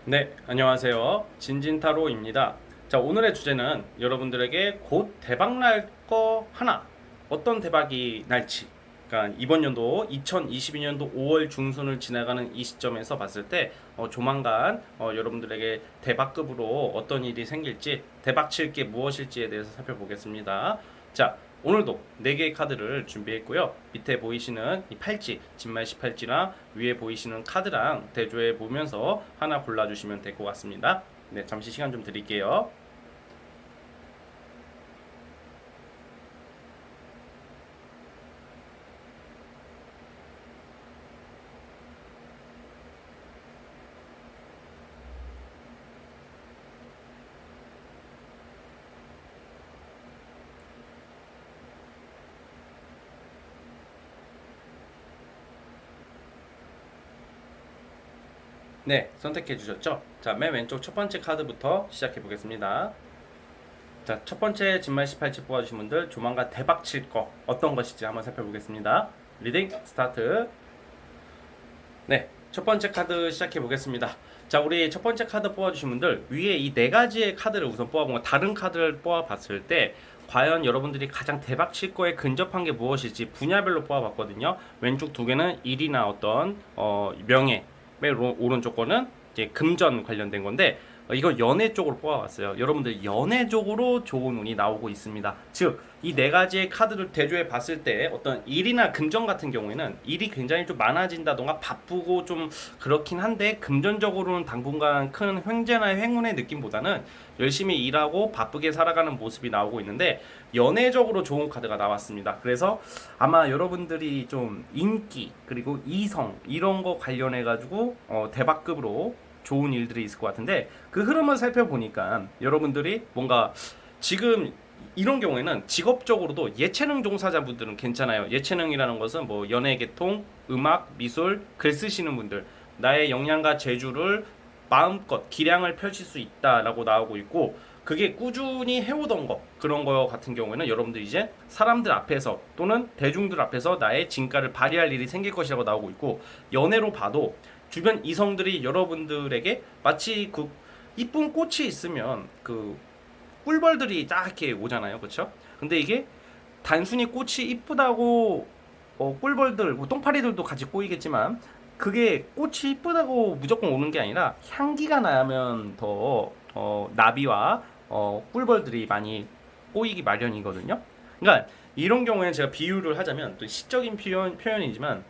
네, 안녕하세요. 진진타로입니다. 자, 오늘의 주제는 여러분들에게 곧 대박 날 거 하나, 어떤 대박이 날지. 그러니까 이번 연도 2022년도 5월 중순을 지나가는 이 시점에서 봤을 때 조만간 여러분들에게 대박급으로 어떤 일이 생길지, 대박 칠 게 무엇일지에 대해서 살펴보겠습니다. 자, 오늘도 4개의 카드를 준비했고요. 밑에 보이시는 이 팔찌, 진말 18지나 위에 보이시는 카드랑 대조해 보면서 하나 골라주시면 될 것 같습니다. 네, 잠시 시간 좀 드릴게요. 네, 선택해 주셨죠? 자, 맨 왼쪽 첫 번째 카드부터 시작해 보겠습니다. 자, 첫 번째 진말 18지 뽑아주신 분들 조만간 대박 칠 거 어떤 것인지 한번 살펴보겠습니다. 리딩 스타트. 네, 첫 번째 카드 시작해 보겠습니다. 자, 우리 첫 번째 카드 뽑아주신 분들 위에 이 네 가지의 카드를 우선 뽑아보고 다른 카드를 뽑아봤을 때 과연 여러분들이 가장 대박 칠 거에 근접한 게 무엇일지 분야별로 뽑아봤거든요. 왼쪽 두 개는 일이나 어떤 명예, 맨 오른쪽 거는 이제 금전 관련된 건데 이거 연애 쪽으로 뽑아봤어요. 여러분들 연애 쪽으로 좋은 운이 나오고 있습니다. 즉, 이 네 가지의 카드를 대조해 봤을 때 어떤 일이나 금전 같은 경우에는 일이 굉장히 좀 많아진다던가 바쁘고 좀 그렇긴 한데 금전적으로는 당분간 큰 횡재나 행운의 느낌보다는 열심히 일하고 바쁘게 살아가는 모습이 나오고 있는데 연애적으로 좋은 카드가 나왔습니다. 그래서 아마 여러분들이 좀 인기 그리고 이성 이런 거 관련해 가지고 대박급으로 좋은 일들이 있을 것 같은데 그 흐름을 살펴보니까 여러분들이 뭔가 지금 이런 경우에는 직업적으로도 예체능 종사자분들은 괜찮아요. 예체능이라는 것은 뭐 연예계통, 음악, 미술, 글 쓰시는 분들 나의 역량과 재주를 마음껏 기량을 펼칠 수 있다라고 나오고 있고 그게 꾸준히 해오던 거 그런 거 같은 경우에는 여러분들 이제 사람들 앞에서 또는 대중들 앞에서 나의 진가를 발휘할 일이 생길 것이라고 나오고 있고 연애로 봐도 주변 이성들이 여러분들에게 마치 그 이쁜 꽃이 있으면 그 꿀벌들이 딱 이렇게 오잖아요, 그렇죠? 근데 이게 단순히 꽃이 이쁘다고 꿀벌들, 뭐 똥파리들도 같이 꼬이겠지만 그게 꽃이 이쁘다고 무조건 오는 게 아니라 향기가 나면 더 나비와 꿀벌들이 많이 꼬이기 마련이거든요. 그러니까 이런 경우에는 제가 비유를 하자면 또 시적인 표현이지만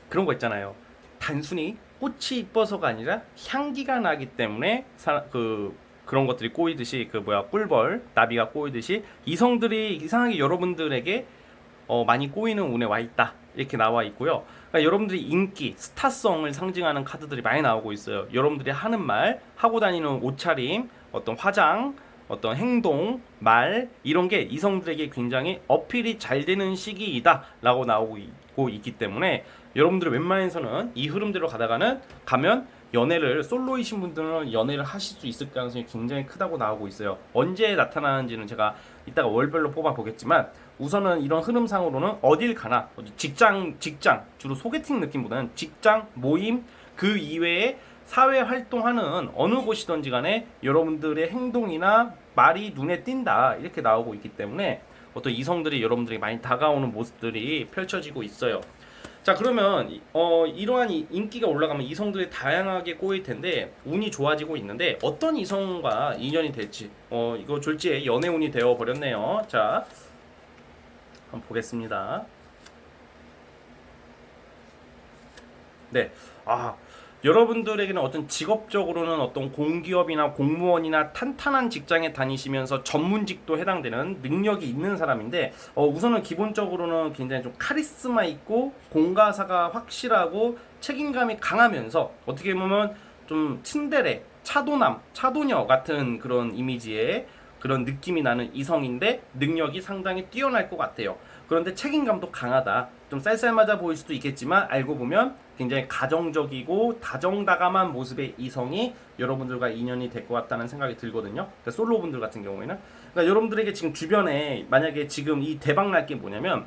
그런 거 있잖아요. 단순히 꽃이 이뻐서가 아니라 향기가 나기 때문에 그런 것들이 꼬이듯이 그 뭐야 꿀벌 나비가 꼬이듯이 이성들이 이상하게 여러분들에게 많이 꼬이는 운에 와 있다 이렇게 나와 있고요. 그러니까 여러분들이 인기 스타성을 상징하는 카드들이 많이 나오고 있어요. 여러분들이 하는 말 하고 다니는 옷차림 어떤 화장 어떤 행동, 말 이런 게 이성들에게 굉장히 어필이 잘 되는 시기이다라고 나오고 있기 때문에 여러분들 웬만해서는 이 흐름대로 가면 연애를 솔로이신 분들은 연애를 하실 수 있을 가능성이 굉장히 크다고 나오고 있어요. 언제 나타나는지는 제가 이따가 월별로 뽑아 보겠지만 우선은 이런 흐름상으로는 어딜 가나 직장 주로 소개팅 느낌보다는 직장 모임 그 이외에 사회 활동하는 어느 곳이든지 간에 여러분들의 행동이나 말이 눈에 띈다 이렇게 나오고 있기 때문에 어떤 이성들이 여러분들에게 많이 다가오는 모습들이 펼쳐지고 있어요. 자, 그러면 이러한 인기가 올라가면 이성들이 다양하게 꼬일 텐데 운이 좋아지고 있는데 어떤 이성과 인연이 될지 이거 졸지에 연애운이 되어 버렸네요. 자, 한번 보겠습니다. 네. 여러분들에게는 어떤 직업적으로는 어떤 공기업이나 공무원이나 탄탄한 직장에 다니시면서 전문직도 해당되는 능력이 있는 사람인데 우선은 기본적으로는 굉장히 좀 카리스마 있고 공가사가 확실하고 책임감이 강하면서 어떻게 보면 좀 츤데레, 차도남, 차도녀 같은 그런 이미지의 그런 느낌이 나는 이성인데 능력이 상당히 뛰어날 것 같아요. 그런데 책임감도 강하다. 좀 쌀쌀맞아 보일 수도 있겠지만 알고 보면 굉장히 가정적이고 다정다감한 모습의 이성이 여러분들과 인연이 될 것 같다는 생각이 들거든요. 그러니까 솔로분들 같은 경우에는 그러니까 여러분들에게 지금 주변에 만약에 지금 이 대박 날 게 뭐냐면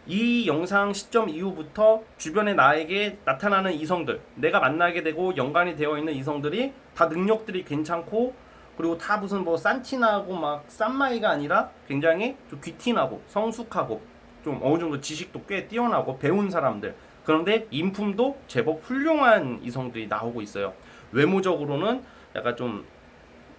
이 영상 시점 이후부터 주변에 나에게 나타나는 이성들, 내가 만나게 되고 연관이 되어 있는 이성들이 다 능력들이 괜찮고, 그리고 다 무슨 뭐 싼티나고 막 싼마이가 아니라 굉장히 좀 귀티나고 성숙하고 좀 어느 정도 지식도 꽤 뛰어나고 배운 사람들, 그런데 인품도 제법 훌륭한 이성들이 나오고 있어요. 외모적으로는 약간 좀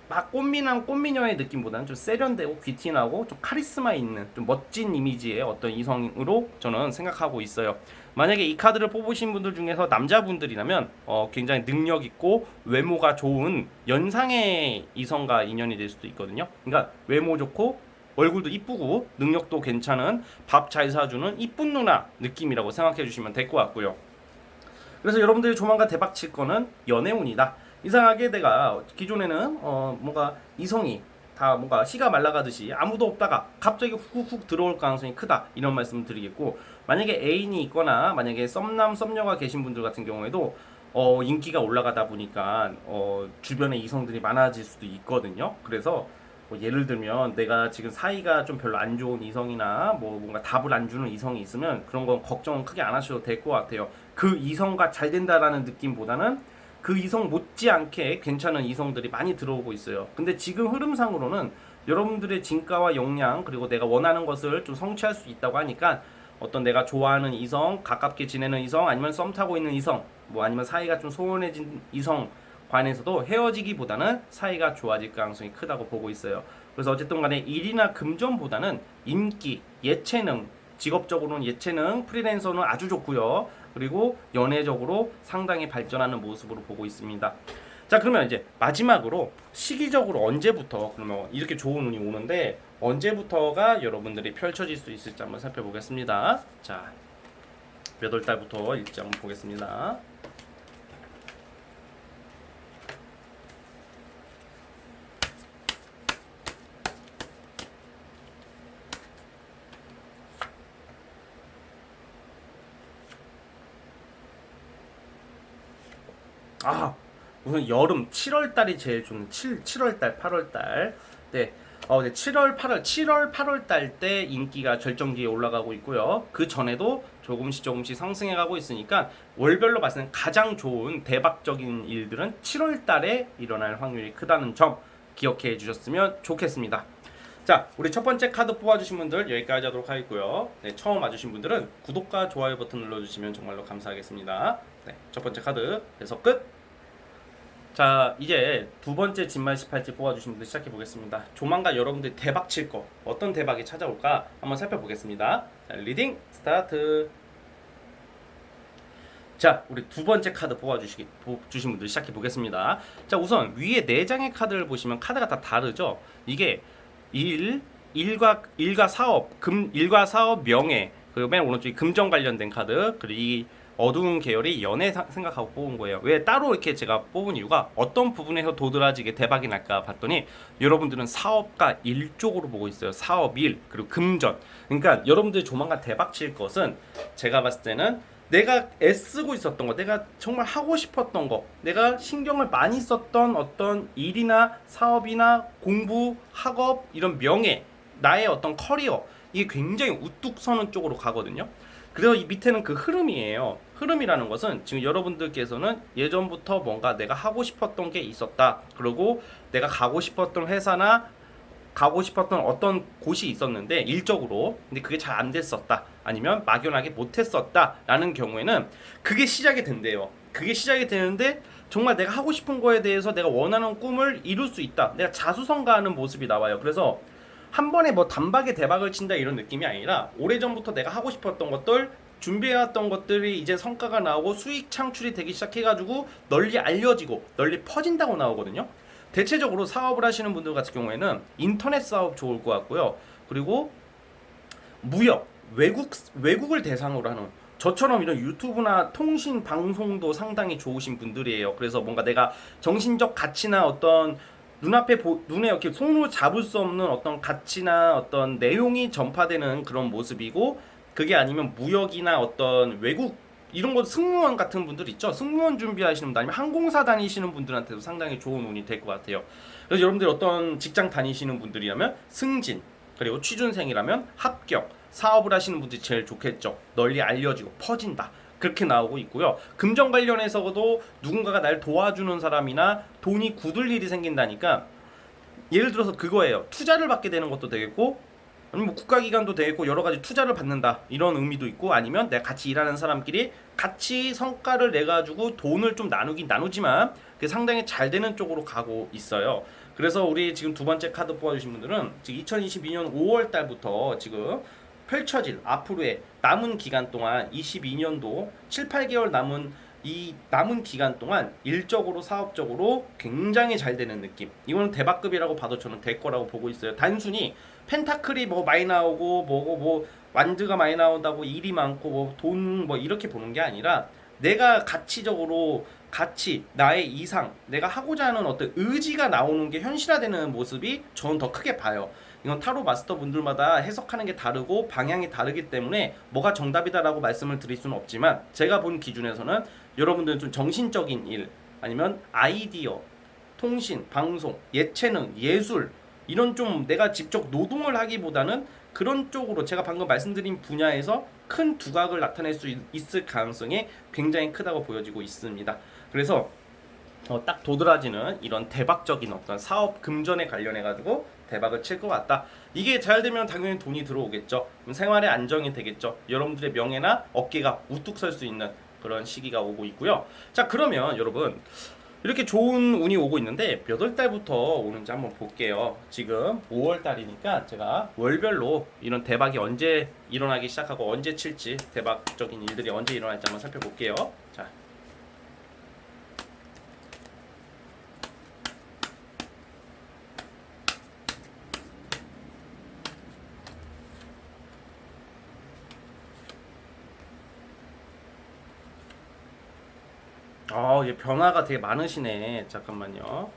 막 꽃미남 꽃미녀의 느낌보다는 좀 세련되고 귀티나고 좀 카리스마 있는 좀 멋진 이미지의 어떤 이성으로 저는 생각하고 있어요. 만약에 이 카드를 뽑으신 분들 중에서 남자분들이라면 굉장히 능력 있고 외모가 좋은 연상의 이성과 인연이 될 수도 있거든요. 그러니까 외모 좋고 얼굴도 이쁘고 능력도 괜찮은 밥 잘 사주는 이쁜 누나 느낌이라고 생각해 주시면 될 것 같고요. 그래서 여러분들이 조만간 대박 칠 거는 연애운이다. 이상하게 내가 기존에는 뭔가 이성이 다 뭔가 씨가 말라가듯이 아무도 없다가 갑자기 훅훅 들어올 가능성이 크다, 이런 말씀 드리겠고, 만약에 애인이 있거나 만약에 썸남 썸녀가 계신 분들 같은 경우에도 인기가 올라가다 보니까 주변에 이성들이 많아질 수도 있거든요. 그래서 뭐 예를 들면 내가 지금 사이가 좀 별로 안 좋은 이성이나 뭐 뭔가 답을 안 주는 이성이 있으면 그런 건 걱정은 크게 안 하셔도 될 것 같아요. 그 이성과 잘 된다라는 느낌보다는 그 이성 못지않게 괜찮은 이성들이 많이 들어오고 있어요. 근데 지금 흐름상으로는 여러분들의 진가와 역량, 그리고 내가 원하는 것을 좀 성취할 수 있다고 하니까 어떤 내가 좋아하는 이성, 가깝게 지내는 이성, 아니면 썸 타고 있는 이성, 뭐 아니면 사이가 좀 소원해진 이성 관해서도 헤어지기보다는 사이가 좋아질 가능성이 크다고 보고 있어요. 그래서 어쨌든 간에 일이나 금전보다는 인기, 예체능, 직업적으로는 예체능, 프리랜서는 아주 좋고요. 그리고 연애적으로 상당히 발전하는 모습으로 보고 있습니다. 자, 그러면 이제 마지막으로 시기적으로 언제부터 그러면 이렇게 좋은 운이 오는데 언제부터가 여러분들이 펼쳐질 수 있을지 한번 살펴보겠습니다. 자, 몇 월 달부터 일지 한번 보겠습니다. 우선 여름 7월 달이 제일 좋은 7월 달, 8월 달. 네. 네, 7월, 8월 달 때 인기가 절정기에 올라가고 있고요. 그 전에도 조금씩 상승해 가고 있으니까 월별로 봤을 때 가장 좋은 대박적인 일들은 7월 달에 일어날 확률이 크다는 점 기억해 주셨으면 좋겠습니다. 자, 우리 첫 번째 카드 뽑아주신 분들 여기까지 하도록 하겠고요. 네, 처음 와주신 분들은 구독과 좋아요 버튼 눌러주시면 정말로 감사하겠습니다. 네, 첫 번째 카드 해석 끝. 자, 이제 두 번째 진말 18지 뽑아주신 분들 시작해 보겠습니다. 조만간 여러분들 대박 칠 거, 어떤 대박이 찾아올까 한번 살펴보겠습니다. 자, 리딩 스타트. 자, 우리 두 번째 카드 뽑아주신 분들 시작해 보겠습니다. 자, 우선 위에 네 장의 카드를 보시면 카드가 다 다르죠. 이게 일과 사업, 일과 사업, 명예, 그리고 맨 오른쪽이 금전 관련된 카드, 그리고 이 어두운 계열이 연애 생각하고 뽑은 거예요. 왜 따로 이렇게 제가 뽑은 이유가 어떤 부분에서 도드라지게 대박이 날까 봤더니 여러분들은 사업과 일 쪽으로 보고 있어요. 사업, 일, 그리고 금전. 그러니까 여러분들이 조만간 대박 칠 것은 제가 봤을 때는 내가 애쓰고 있었던 거, 내가 정말 하고 싶었던 거, 내가 신경을 많이 썼던 어떤 일이나 사업이나 공부, 학업, 이런 명예, 나의 어떤 커리어, 이게 굉장히 우뚝 서는 쪽으로 가거든요. 그래서 이 밑에는 그 흐름이에요. 흐름이라는 것은 지금 여러분들께서는 예전부터 뭔가 내가 하고 싶었던 게 있었다. 그리고 내가 가고 싶었던 회사나 가고 싶었던 어떤 곳이 있었는데 일적으로, 근데 그게 잘 안 됐었다, 아니면 막연하게 못했었다 라는 경우에는 그게 시작이 된대요. 그게 시작이 되는데 정말 내가 하고 싶은 거에 대해서 내가 원하는 꿈을 이룰 수 있다, 내가 자수성가하는 모습이 나와요. 그래서 한 번에 뭐 단박에 대박을 친다 이런 느낌이 아니라 오래전부터 내가 하고 싶었던 것들, 준비해왔던 것들이 이제 성과가 나오고 수익 창출이 되기 시작해가지고 널리 알려지고 널리 퍼진다고 나오거든요. 대체적으로 사업을 하시는 분들 같은 경우에는 인터넷 사업 좋을 것 같고요. 그리고 무역, 외국을 대상으로 하는, 저처럼 이런 유튜브나 통신 방송도 상당히 좋으신 분들이에요. 그래서 뭔가 내가 정신적 가치나 어떤 눈에 이렇게 손으로 잡을 수 없는 어떤 가치나 어떤 내용이 전파되는 그런 모습이고, 그게 아니면 무역이나 어떤 외국 이런 거, 승무원 같은 분들 있죠. 승무원 준비하시는 분들, 아니면 항공사 다니시는 분들한테도 상당히 좋은 운이 될 것 같아요. 그래서 여러분들 어떤 직장 다니시는 분들이라면 승진, 그리고 취준생이라면 합격, 사업을 하시는 분들이 제일 좋겠죠. 널리 알려지고 퍼진다. 그렇게 나오고 있고요. 금전 관련해서도 누군가가 날 도와주는 사람이나 돈이 굳을 일이 생긴다니까 예를 들어서 그거예요. 투자를 받게 되는 것도 되겠고 아니면 뭐 국가기관도 되겠고 여러 가지 투자를 받는다 이런 의미도 있고 아니면 내가 같이 일하는 사람끼리 같이 성과를 내 가지고 돈을 좀 나누긴 나누지만 그게 상당히 잘 되는 쪽으로 가고 있어요. 그래서 우리 지금 두 번째 카드 뽑아주신 분들은 지금 2022년 5월 달부터 지금 펼쳐질 앞으로의 남은 기간 동안 22년도 7, 8개월 남은 기간 동안 일적으로 사업적으로 굉장히 잘 되는 느낌. 이거는 대박급이라고 봐도 저는 될 거라고 보고 있어요. 단순히 펜타클이 뭐 많이 나오고 뭐 완드가 많이 나온다고 일이 많고 뭐 돈 뭐 이렇게 보는 게 아니라 내가 가치적으로 나의 이상 내가 하고자 하는 어떤 의지가 나오는 게 현실화되는 모습이 저는 더 크게 봐요. 이건 타로 마스터 분들마다 해석하는 게 다르고 방향이 다르기 때문에 뭐가 정답이다라고 말씀을 드릴 수는 없지만 제가 본 기준에서는 여러분들은 좀 정신적인 일 아니면 아이디어, 통신, 방송, 예체능, 예술 이런 좀 내가 직접 노동을 하기보다는 그런 쪽으로 제가 방금 말씀드린 분야에서 큰 두각을 나타낼 수 있을 가능성이 굉장히 크다고 보여지고 있습니다. 그래서 딱 도드라지는 이런 대박적인 어떤 사업 금전에 관련해 가지고 대박을 칠 것 같다. 이게 잘 되면 당연히 돈이 들어오겠죠. 그럼 생활의 안정이 되겠죠. 여러분들의 명예나 어깨가 우뚝 설 수 있는 그런 시기가 오고 있고요. 자, 그러면 여러분 이렇게 좋은 운이 오고 있는데 몇 월 달부터 오는지 한번 볼게요. 지금 5월 달이니까 제가 월별로 이런 대박이 언제 일어나기 시작하고 언제 칠지 대박적인 일들이 언제 일어날지 한번 살펴볼게요. 자. 얘 변화가 되게 많으시네. 잠깐만요.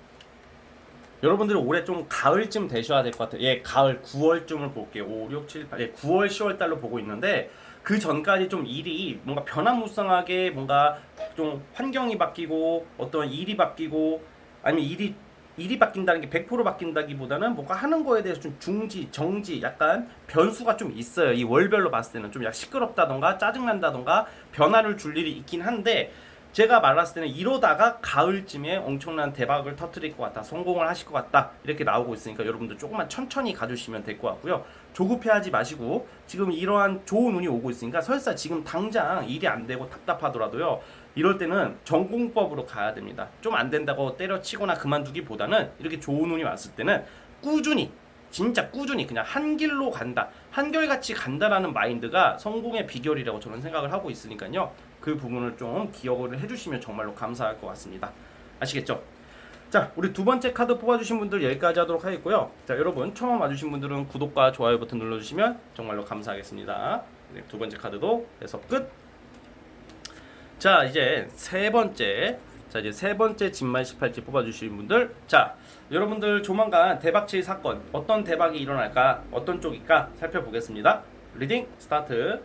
여러분들은 올해 좀 가을쯤 되셔야 될 것 같아요. 예, 가을 9월쯤을 볼게요. 5, 6, 7, 8, 예, 9월, 10월 달로 보고 있는데 그 전까지 좀 일이 뭔가 변화무쌍하게 뭔가 좀 환경이 바뀌고 어떤 일이 바뀌고 아니면 일이 바뀐다는 게 100% 바뀐다기보다는 뭔가 하는 거에 대해서 좀 중지, 정지, 약간 변수가 좀 있어요. 이 월별로 봤을 때는 좀 약간 시끄럽다던가 짜증난다던가 변화를 줄 일이 있긴 한데 제가 말했을 때는 이러다가 가을쯤에 엄청난 대박을 터뜨릴 것 같다, 성공을 하실 것 같다 이렇게 나오고 있으니까 여러분들 조금만 천천히 가주시면 될 것 같고요. 조급해하지 마시고 지금 이러한 좋은 운이 오고 있으니까 설사 지금 당장 일이 안 되고 답답하더라도요, 이럴 때는 전공법으로 가야 됩니다. 좀 안 된다고 때려치거나 그만두기보다는 이렇게 좋은 운이 왔을 때는 꾸준히, 진짜 꾸준히 그냥 한 길로 간다, 한결같이 간다라는 마인드가 성공의 비결이라고 저는 생각을 하고 있으니까요. 그 부분을 좀 기억을 해주시면 정말로 감사할 것 같습니다. 아시겠죠? 자, 우리 두 번째 카드 뽑아주신 분들 여기까지 하도록 하겠고요. 자, 여러분 처음 와주신 분들은 구독과 좋아요 버튼 눌러주시면 정말로 감사하겠습니다. 네, 두 번째 카드도 해서 끝. 자, 이제 세 번째 진말 18지 뽑아주신 분들, 자, 여러분들 조만간 대박칠 사건, 어떤 대박이 일어날까, 어떤 쪽일까 살펴보겠습니다. 리딩 스타트.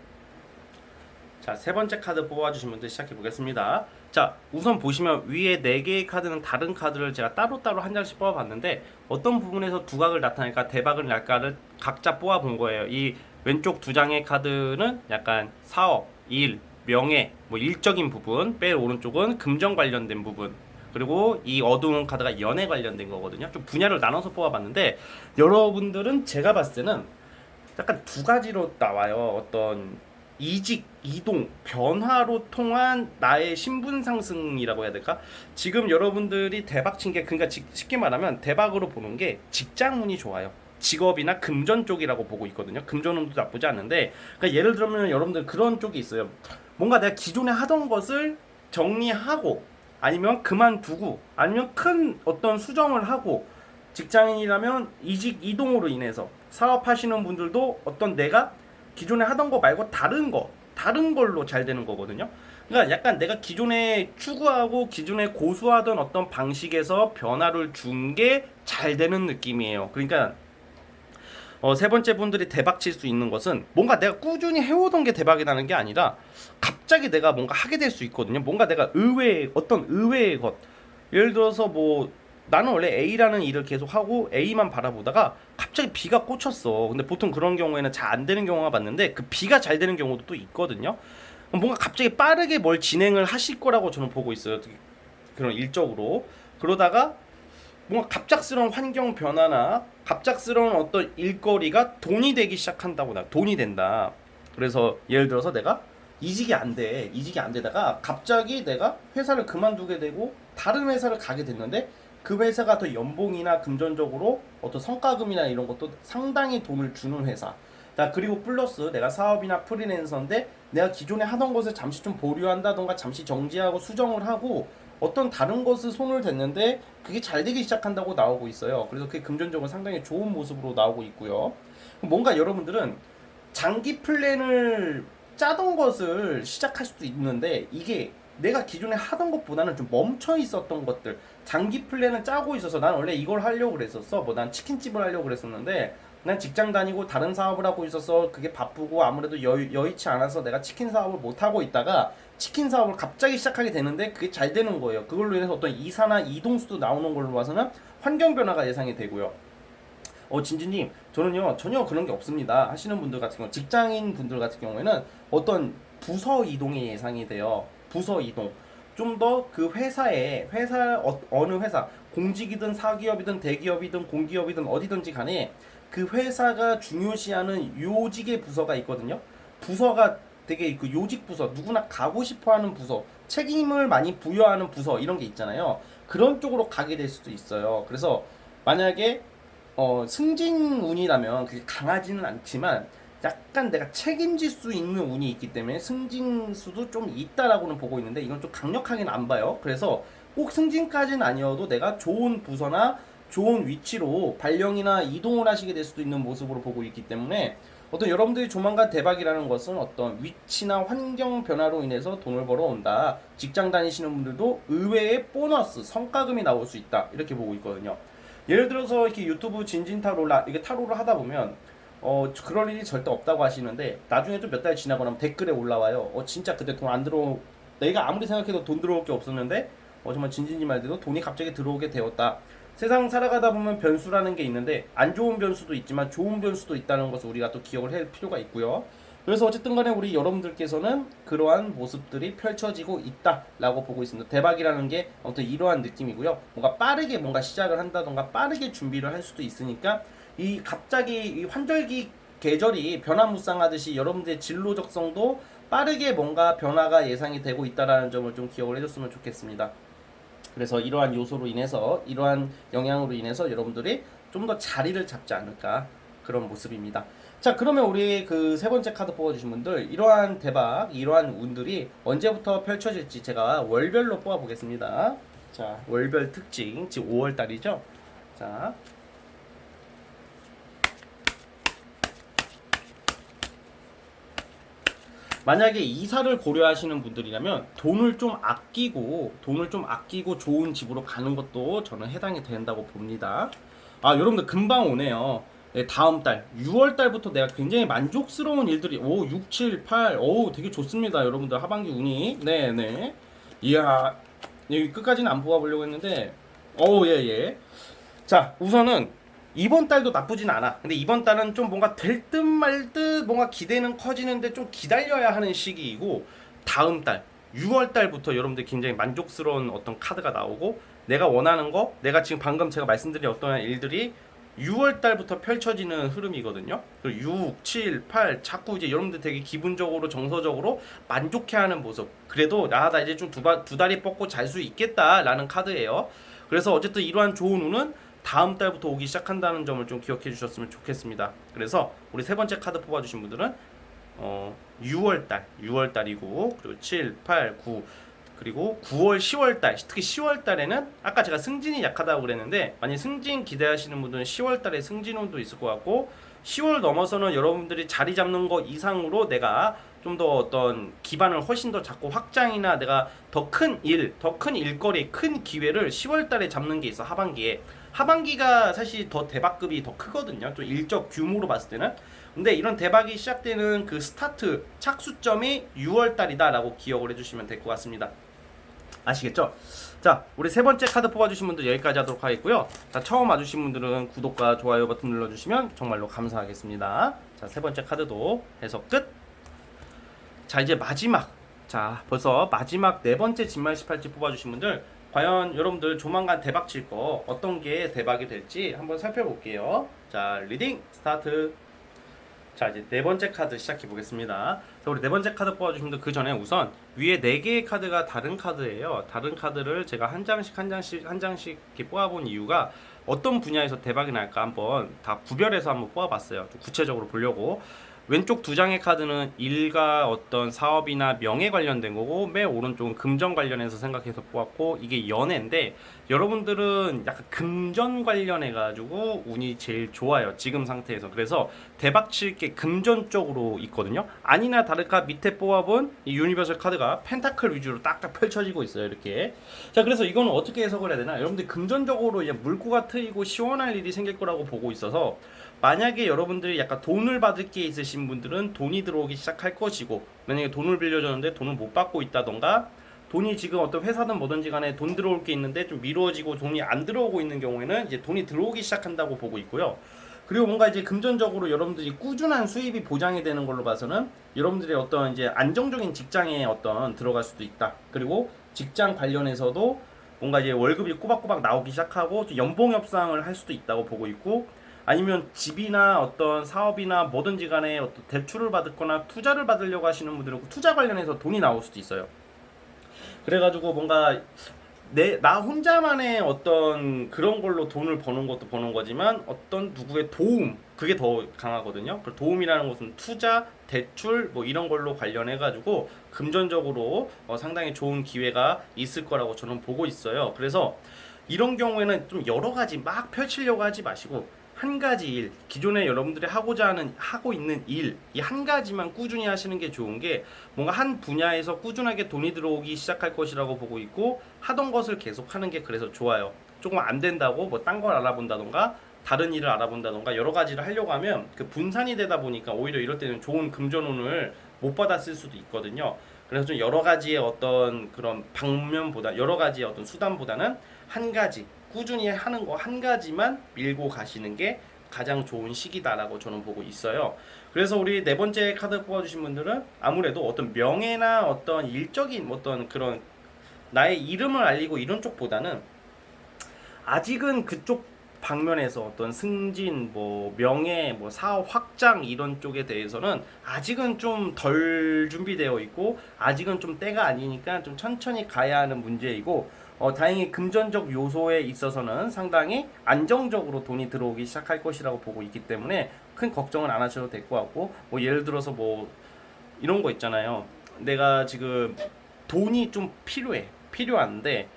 자, 세 번째 카드 뽑아주신 분들 시작해 보겠습니다. 자, 우선 보시면 위에 4개의 카드는 다른 카드를 제가 따로따로 한 장씩 뽑아봤는데 어떤 부분에서 두각을 나타낼까, 대박을 날까를 각자 뽑아본 거예요. 이 왼쪽 2장의 카드는 약간 사업, 일, 명예, 뭐 일적인 부분, 빼 오른쪽은 금전 관련된 부분, 그리고 이 어두운 카드가 연애 관련된 거거든요. 좀 분야를 나눠서 뽑아봤는데 여러분들은 제가 봤을 때는 약간 두 가지로 나와요. 어떤 이직, 이동, 변화로 통한 나의 신분 상승이라고 해야 될까? 지금 여러분들이 대박 친 게, 그러니까 쉽게 말하면 대박으로 보는 게 직장운이 좋아요. 직업이나 금전 쪽이라고 보고 있거든요. 금전운도 나쁘지 않은데, 그러니까 예를 들면 여러분들 그런 쪽이 있어요. 뭔가 내가 기존에 하던 것을 정리하고 아니면 그만두고 아니면 큰 어떤 수정을 하고, 직장인이라면 이직, 이동으로 인해서 사업하시는 분들도 어떤 내가 기존에 하던 거 말고 다른 걸로 잘 되는 거거든요. 그러니까 약간 내가 기존에 추구하고 기존에 고수하던 어떤 방식에서 변화를 준 게 잘 되는 느낌이에요. 그러니까 세 번째 분들이 대박 칠 수 있는 것은 뭔가 내가 꾸준히 해오던 게 대박이 나는 게 아니라 갑자기 내가 뭔가 하게 될 수 있거든요. 뭔가 내가 어떤 의외의 것, 예를 들어서 뭐 나는 원래 A라는 일을 계속 하고 A만 바라보다가 갑자기 B가 꽂혔어. 근데 보통 그런 경우에는 잘 안 되는 경우가 많은데 그 B가 잘 되는 경우도 또 있거든요. 뭔가 갑자기 빠르게 뭘 진행을 하실 거라고 저는 보고 있어요. 그런 일적으로. 그러다가 뭔가 갑작스러운 환경 변화나 갑작스러운 어떤 일거리가 돈이 되기 시작한다고. 돈이 된다. 그래서 예를 들어서 내가 이직이 안 돼. 이직이 안 되다가 갑자기 내가 회사를 그만두게 되고 다른 회사를 가게 됐는데 그 회사가 더 연봉이나 금전적으로 어떤 성과금이나 이런 것도 상당히 돈을 주는 회사. 자, 그리고 플러스 내가 사업이나 프리랜서인데 내가 기존에 하던 것을 잠시 좀 보류한다던가 잠시 정지하고 수정을 하고 어떤 다른 것을 손을 댔는데 그게 잘 되기 시작한다고 나오고 있어요. 그래서 그게 금전적으로 상당히 좋은 모습으로 나오고 있고요. 뭔가 여러분들은 장기 플랜을 짜던 것을 시작할 수도 있는데 이게 내가 기존에 하던 것보다는 좀 멈춰 있었던 것들, 장기 플랜을 짜고 있어서 난 원래 이걸 하려고 그랬었어. 뭐 난 치킨집을 하려고 그랬었는데 난 직장 다니고 다른 사업을 하고 있어서 그게 바쁘고 아무래도 여의치 않아서 내가 치킨 사업을 못 하고 있다가 치킨 사업을 갑자기 시작하게 되는데 그게 잘 되는 거예요. 그걸로 인해서 어떤 이사나 이동수도 나오는 걸로 봐서는 환경 변화가 예상이 되고요. 진진님, 저는요 전혀 그런 게 없습니다 하시는 분들 같은 경우, 직장인 분들 같은 경우에는 어떤 부서 이동이 예상이 돼요. 부서 이동. 좀 더 그 어느 회사, 공직이든 사기업이든 대기업이든 공기업이든 어디든지 간에 그 회사가 중요시하는 요직의 부서가 있거든요. 부서가 되게 그 요직 부서, 누구나 가고 싶어하는 부서, 책임을 많이 부여하는 부서 이런 게 있잖아요. 그런 쪽으로 가게 될 수도 있어요. 그래서 만약에 승진운이라면 그게 강하지는 않지만 약간 내가 책임질 수 있는 운이 있기 때문에 승진수도 좀 있다라고는 보고 있는데 이건 좀 강력하게는 안 봐요. 그래서 꼭 승진까지는 아니어도 내가 좋은 부서나 좋은 위치로 발령이나 이동을 하시게 될 수도 있는 모습으로 보고 있기 때문에 어떤 여러분들이 조만간 대박이라는 것은 어떤 위치나 환경 변화로 인해서 돈을 벌어온다. 직장 다니시는 분들도 의외의 보너스, 성과금이 나올 수 있다. 이렇게 보고 있거든요. 예를 들어서 이렇게 유튜브 진진타로 이게 타로를 하다 보면 그럴 일이 절대 없다고 하시는데 나중에 좀 몇 달 지나고 나면 댓글에 올라와요. 진짜 그때 돈 안 들어, 내가 아무리 생각해도 돈 들어올 게 없었는데 정말 진진님 말대로 돈이 갑자기 들어오게 되었다. 세상 살아가다 보면 변수라는 게 있는데 안 좋은 변수도 있지만 좋은 변수도 있다는 것을 우리가 또 기억을 할 필요가 있고요. 그래서 어쨌든 간에 우리 여러분들께서는 그러한 모습들이 펼쳐지고 있다라고 보고 있습니다. 대박이라는 게 아무튼 이러한 느낌이고요. 뭔가 빠르게 뭔가 시작을 한다던가 빠르게 준비를 할 수도 있으니까 이 갑자기 이 환절기 계절이 변화무쌍하듯이 여러분들의 진로 적성도 빠르게 뭔가 변화가 예상이 되고 있다라는 점을 좀 기억을 해줬으면 좋겠습니다. 그래서 이러한 요소로 인해서, 이러한 영향으로 인해서 여러분들이 좀 더 자리를 잡지 않을까, 그런 모습입니다. 자, 그러면 우리 그 세 번째 카드 뽑아주신 분들, 이러한 대박, 이러한 운들이 언제부터 펼쳐질지 제가 월별로 뽑아보겠습니다. 자, 월별 특징, 지금 5월달이죠. 자, 만약에 이사를 고려하시는 분들이라면 돈을 좀 아끼고 좋은 집으로 가는 것도 저는 해당이 된다고 봅니다. 여러분들 금방 오네요. 네, 다음 달 6월 달부터 내가 굉장히 만족스러운 일들이 6, 7, 8 되게 좋습니다. 여러분들 하반기 운이. 네네. 이야, 여기 끝까지는 안 뽑아보려고 했는데 예. 자, 우선은 이번 달도 나쁘진 않아. 근데 이번 달은 좀 뭔가 될 듯 말 듯 뭔가 기대는 커지는데 좀 기다려야 하는 시기이고, 다음 달 6월 달부터 여러분들 굉장히 만족스러운 어떤 카드가 나오고 내가 원하는 거, 내가 지금 방금 제가 말씀드린 어떤 일들이 6월 달부터 펼쳐지는 흐름이거든요. 6, 7, 8 자꾸 이제 여러분들 되게 기분적으로 정서적으로 만족해하는 모습. 그래도 나 이제 좀 두 다리 뻗고 잘 수 있겠다라는 카드예요. 그래서 어쨌든 이러한 좋은 운은 다음 달부터 오기 시작한다는 점을 좀 기억해 주셨으면 좋겠습니다. 그래서 우리 세 번째 카드 뽑아주신 분들은 6월 달이고, 그리고 7, 8, 9 그리고 9월, 10월 달, 특히 10월 달에는 아까 제가 승진이 약하다고 그랬는데 만약 승진 기대하시는 분들은 10월 달에 승진운도 있을 것 같고, 10월 넘어서는 여러분들이 자리 잡는 거 이상으로 내가 좀 더 어떤 기반을 훨씬 더 잡고 확장이나 내가 더 큰 일거리, 큰 기회를 10월 달에 잡는 게 있어. 하반기가 사실 더 대박급이 더 크거든요. 좀 일적 규모로 봤을 때는. 근데 이런 대박이 시작되는 그 스타트, 착수점이 6월 달이다라고 기억을 해주시면 될 것 같습니다. 아시겠죠? 자, 우리 세 번째 카드 뽑아주신 분들 여기까지 하도록 하겠고요. 자, 처음 와주신 분들은 구독과 좋아요 버튼 눌러주시면 정말로 감사하겠습니다. 자, 세 번째 카드도 해서 끝. 자, 이제 마지막. 자, 벌써 마지막 네 번째 진말 18지 뽑아주신 분들 과연 여러분들 조만간 대박 칠 거 어떤 게 대박이 될지 한번 살펴볼게요. 자, 리딩 스타트. 자, 이제 네 번째 카드 시작해 보겠습니다. 자, 우리 네 번째 카드 뽑아주신 분들 그 전에 우선 위에 네 개의 카드가 다른 카드예요. 다른 카드를 제가 한 장씩 이렇게 뽑아본 이유가 어떤 분야에서 대박이 날까 한번 다 구별해서 한번 뽑아봤어요. 좀 구체적으로 보려고. 왼쪽 두 장의 카드는 일과 어떤 사업이나 명예 관련된 거고, 맨 오른쪽은 금전 관련해서 생각해서 뽑았고, 이게 연애인데 여러분들은 약간 금전 관련해 가지고 운이 제일 좋아요, 지금 상태에서. 그래서 대박 칠 게 금전 쪽으로 있거든요. 아니나 다를까 밑에 뽑아본 이 유니버설 카드가 펜타클 위주로 딱딱 펼쳐지고 있어요, 이렇게. 자, 그래서 이거는 어떻게 해석을 해야 되나? 여러분들 금전적으로 이제 물꼬가 트이고 시원할 일이 생길 거라고 보고 있어서, 만약에 여러분들이 약간 돈을 받을 게 있으신 분들은 돈이 들어오기 시작할 것이고, 만약에 돈을 빌려줬는데 돈을 못 받고 있다던가, 돈이 지금 어떤 회사든 뭐든지 간에 돈 들어올 게 있는데 좀 미루어지고 돈이 안 들어오고 있는 경우에는 이제 돈이 들어오기 시작한다고 보고 있고요. 그리고 뭔가 이제 금전적으로 여러분들이 꾸준한 수입이 보장이 되는 걸로 봐서는 여러분들의 어떤 이제 안정적인 직장에 어떤 들어갈 수도 있다. 그리고 직장 관련해서도 뭔가 이제 월급이 꼬박꼬박 나오기 시작하고 연봉 협상을 할 수도 있다고 보고 있고, 아니면 집이나 어떤 사업이나 뭐든지 간에 어떤 대출을 받거나 투자를 받으려고 하시는 분들은 투자 관련해서 돈이 나올 수도 있어요. 그래가지고 뭔가 나 혼자만의 어떤 그런 걸로 돈을 버는 것도 버는 거지만 어떤 누구의 도움, 그게 더 강하거든요. 그 도움이라는 것은 투자, 대출 뭐 이런 걸로 관련해 가지고 금전적으로 상당히 좋은 기회가 있을 거라고 저는 보고 있어요. 그래서 이런 경우에는 좀 여러 가지 막 펼치려고 하지 마시고 한 가지 일, 기존에 여러분들이 하고 있는 일, 이 한 가지만 꾸준히 하시는 게 좋은 게, 뭔가 한 분야에서 꾸준하게 돈이 들어오기 시작할 것이라고 보고 있고, 하던 것을 계속 하는 게 그래서 좋아요. 조금 안 된다고 뭐 딴 걸 알아본다던가 다른 일을 알아본다던가 여러 가지를 하려고 하면 그 분산이 되다 보니까 오히려 이럴 때는 좋은 금전운을 못 받았을 수도 있거든요. 그래서 좀 여러 가지의 어떤 그런 방면보다, 여러 가지의 어떤 수단보다는 한 가지 꾸준히 하는 거 한 가지만 밀고 가시는 게 가장 좋은 시기다라고 저는 보고 있어요. 그래서 우리 네 번째 카드 뽑아주신 분들은 아무래도 어떤 명예나 어떤 일적인 어떤 그런 나의 이름을 알리고 이런 쪽보다는 아직은 그쪽 방면에서 어떤 승진, 뭐 명예, 뭐 사업 확장 이런 쪽에 대해서는 아직은 좀 덜 준비되어 있고, 아직은 좀 때가 아니니까 좀 천천히 가야 하는 문제이고, 다행히 금전적 요소에 있어서는 상당히 안정적으로 돈이 들어오기 시작할 것이라고 보고 있기 때문에 큰 걱정은 안 하셔도 될 것 같고, 뭐 예를 들어서 뭐 이런 거 있잖아요. 내가 지금 돈이 좀 필요한데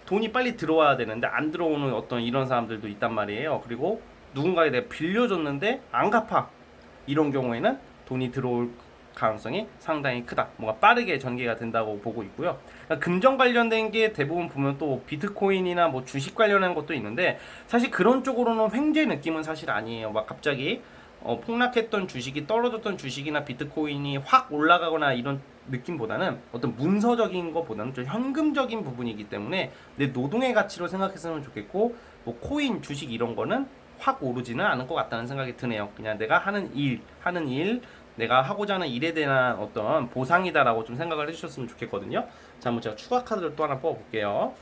돈이 빨리 들어와야 되는데 안 들어오는 어떤 이런 사람들도 있단 말이에요. 그리고 누군가에 내가 빌려줬는데 안 갚아. 이런 경우에는 돈이 들어올 가능성이 상당히 크다. 뭔가 빠르게 전개가 된다고 보고 있고요. 그러니까 금전 관련된 게 대부분 보면 또 비트코인이나 뭐 주식 관련한 것도 있는데, 사실 그런 쪽으로는 횡재 느낌은 사실 아니에요. 막 갑자기 폭락했던 주식이 떨어졌던 주식이나 비트코인이 확 올라가거나 이런 느낌보다는 어떤 문서적인 것보다는 좀 현금적인 부분이기 때문에 내 노동의 가치로 생각했으면 좋겠고, 뭐 코인, 주식 이런 거는 확 오르지는 않을 것 같다는 생각이 드네요. 그냥 내가 하는 일, 내가 하고자 하는 일에 대한 어떤 보상이다라고 좀 생각을 해주셨으면 좋겠거든요. 자, 한번 제가 추가 카드를 또 하나 뽑아볼게요.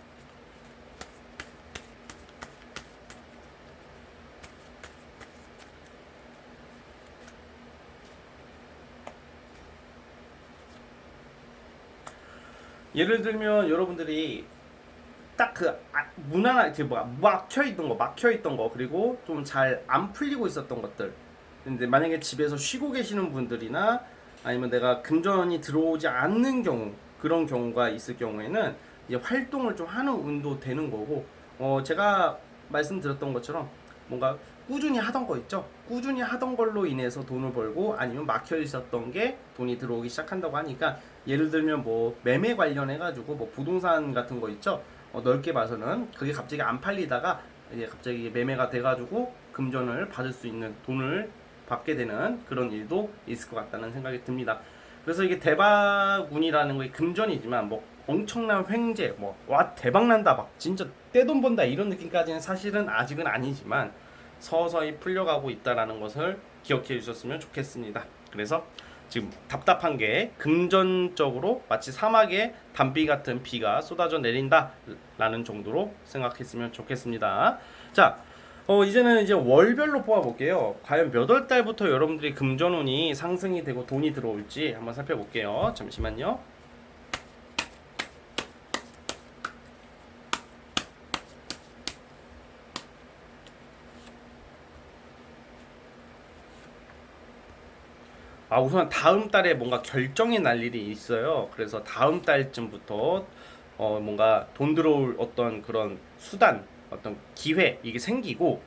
예를 들면 여러분들이 딱 그 무난하게 막혀 있던 거 그리고 좀 잘 안 풀리고 있었던 것들. 근데 만약에 집에서 쉬고 계시는 분들이나 아니면 내가 금전이 들어오지 않는 경우, 그런 경우가 있을 경우에는 이제 활동을 좀 하는 운도 되는 거고, 제가 말씀드렸던 것처럼 뭔가 꾸준히 하던 거 있죠? 꾸준히 하던 걸로 인해서 돈을 벌고, 아니면 막혀 있었던 게 돈이 들어오기 시작한다고 하니까, 예를 들면 뭐 매매 관련해 가지고 뭐 부동산 같은 거 있죠? 넓게 봐서는 그게 갑자기 안 팔리다가 이제 갑자기 매매가 돼 가지고 금전을 받을 수 있는, 돈을 받게 되는 그런 일도 있을 것 같다는 생각이 듭니다. 그래서 이게 대박운이라는 게 금전이지만 뭐 엄청난 횡재, 뭐 와 대박난다, 막 진짜 떼돈 번다 이런 느낌까지는 사실은 아직은 아니지만 서서히 풀려가고 있다라는 것을 기억해 주셨으면 좋겠습니다. 그래서 지금 답답한 게 금전적으로 마치 사막에 단비 같은 비가 쏟아져 내린다라는 정도로 생각했으면 좋겠습니다. 자, 이제는 이제 월별로 뽑아볼게요. 과연 몇 월 달부터 여러분들이 금전운이 상승이 되고 돈이 들어올지 한번 살펴볼게요. 잠시만요. 우선 다음 달에 뭔가 결정이 날 일이 있어요. 그래서 다음 달쯤부터 뭔가 돈 들어올 어떤 그런 수단, 어떤 기회 이게 생기고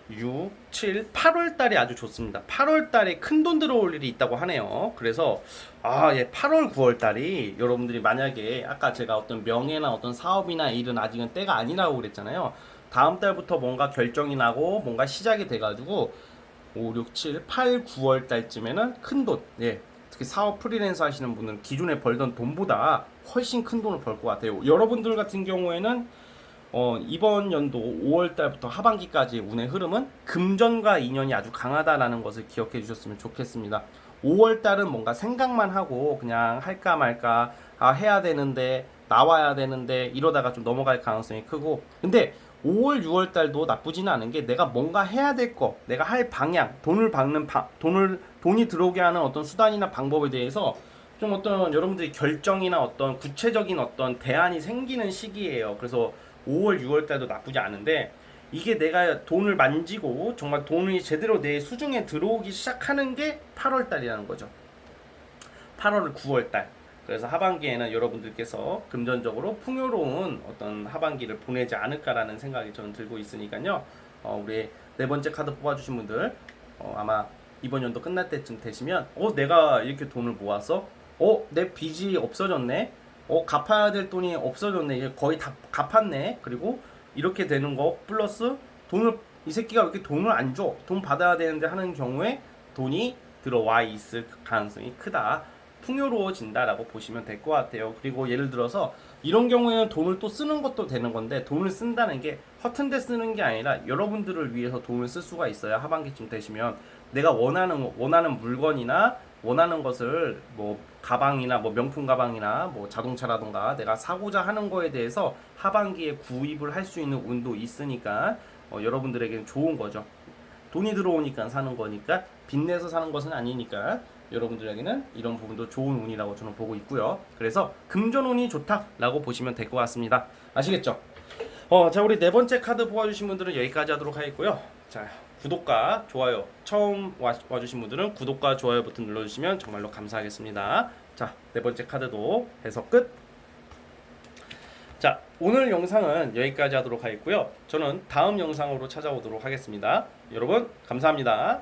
6, 7, 8월 달이 아주 좋습니다. 8월 달에 큰 돈 들어올 일이 있다고 하네요. 그래서 예, 8월, 9월 달이 여러분들이 만약에 아까 제가 어떤 명예나 어떤 사업이나 일은 아직은 때가 아니라고 그랬잖아요. 다음 달부터 뭔가 결정이 나고 뭔가 시작이 돼가지고 5, 6, 7, 8, 9월 달쯤에는 큰 돈, 예, 특히 사업 프리랜서 하시는 분은 기존에 벌던 돈보다 훨씬 큰 돈을 벌 것 같아요. 여러분들 같은 경우에는 이번 연도 5월 달부터 하반기까지 운의 흐름은 금전과 인연이 아주 강하다라는 것을 기억해 주셨으면 좋겠습니다. 5월 달은 뭔가 생각만 하고 그냥 할까 말까, 해야 되는데 나와야 되는데 이러다가 좀 넘어갈 가능성이 크고, 근데 5월, 6월 달도 나쁘지는 않은 게 내가 뭔가 해야 될 거, 내가 할 방향, 돈이 들어오게 하는 어떤 수단이나 방법에 대해서 좀 어떤 여러분들이 결정이나 어떤 구체적인 어떤 대안이 생기는 시기예요. 그래서 5월, 6월 달도 나쁘지 않은데, 이게 내가 돈을 만지고 정말 돈이 제대로 내 수중에 들어오기 시작하는 게 8월 달이라는 거죠. 8월, 9월 달. 그래서 하반기에는 여러분들께서 금전적으로 풍요로운 어떤 하반기를 보내지 않을까라는 생각이 저는 들고 있으니까요. 우리 네 번째 카드 뽑아주신 분들, 아마 이번 연도 끝날 때쯤 되시면, 내가 이렇게 돈을 모아서, 내 빚이 없어졌네. 갚아야 될 돈이 없어졌네. 이제 거의 다 갚았네. 그리고 이렇게 되는 거 플러스 이 새끼가 왜 이렇게 돈을 안 줘? 돈 받아야 되는데 하는 경우에 돈이 들어와 있을 가능성이 크다. 풍요로워진다라고 보시면 될 것 같아요. 그리고 예를 들어서 이런 경우에는 돈을 또 쓰는 것도 되는 건데, 돈을 쓴다는 게 허튼 데 쓰는 게 아니라 여러분들을 위해서 돈을 쓸 수가 있어요. 하반기쯤 되시면 내가 원하는 물건이나 원하는 것을 뭐 가방이나 뭐 명품 가방이나 뭐 자동차라던가 내가 사고자 하는 거에 대해서 하반기에 구입을 할 수 있는 운도 있으니까 여러분들에게는 좋은 거죠. 돈이 들어오니까 사는 거니까, 빚내서 사는 것은 아니니까 여러분들에게는 이런 부분도 좋은 운이라고 저는 보고 있고요. 그래서 금전운이 좋다라고 보시면 될 것 같습니다. 아시겠죠? 자, 우리 네 번째 카드 뽑아주신 분들은 여기까지 하도록 하겠고요. 자, 구독과 좋아요, 처음 와주신 분들은 구독과 좋아요 버튼 눌러주시면 정말로 감사하겠습니다. 자, 네 번째 카드도 해석 끝. 자, 오늘 영상은 여기까지 하도록 하겠고요. 저는 다음 영상으로 찾아오도록 하겠습니다. 여러분, 감사합니다.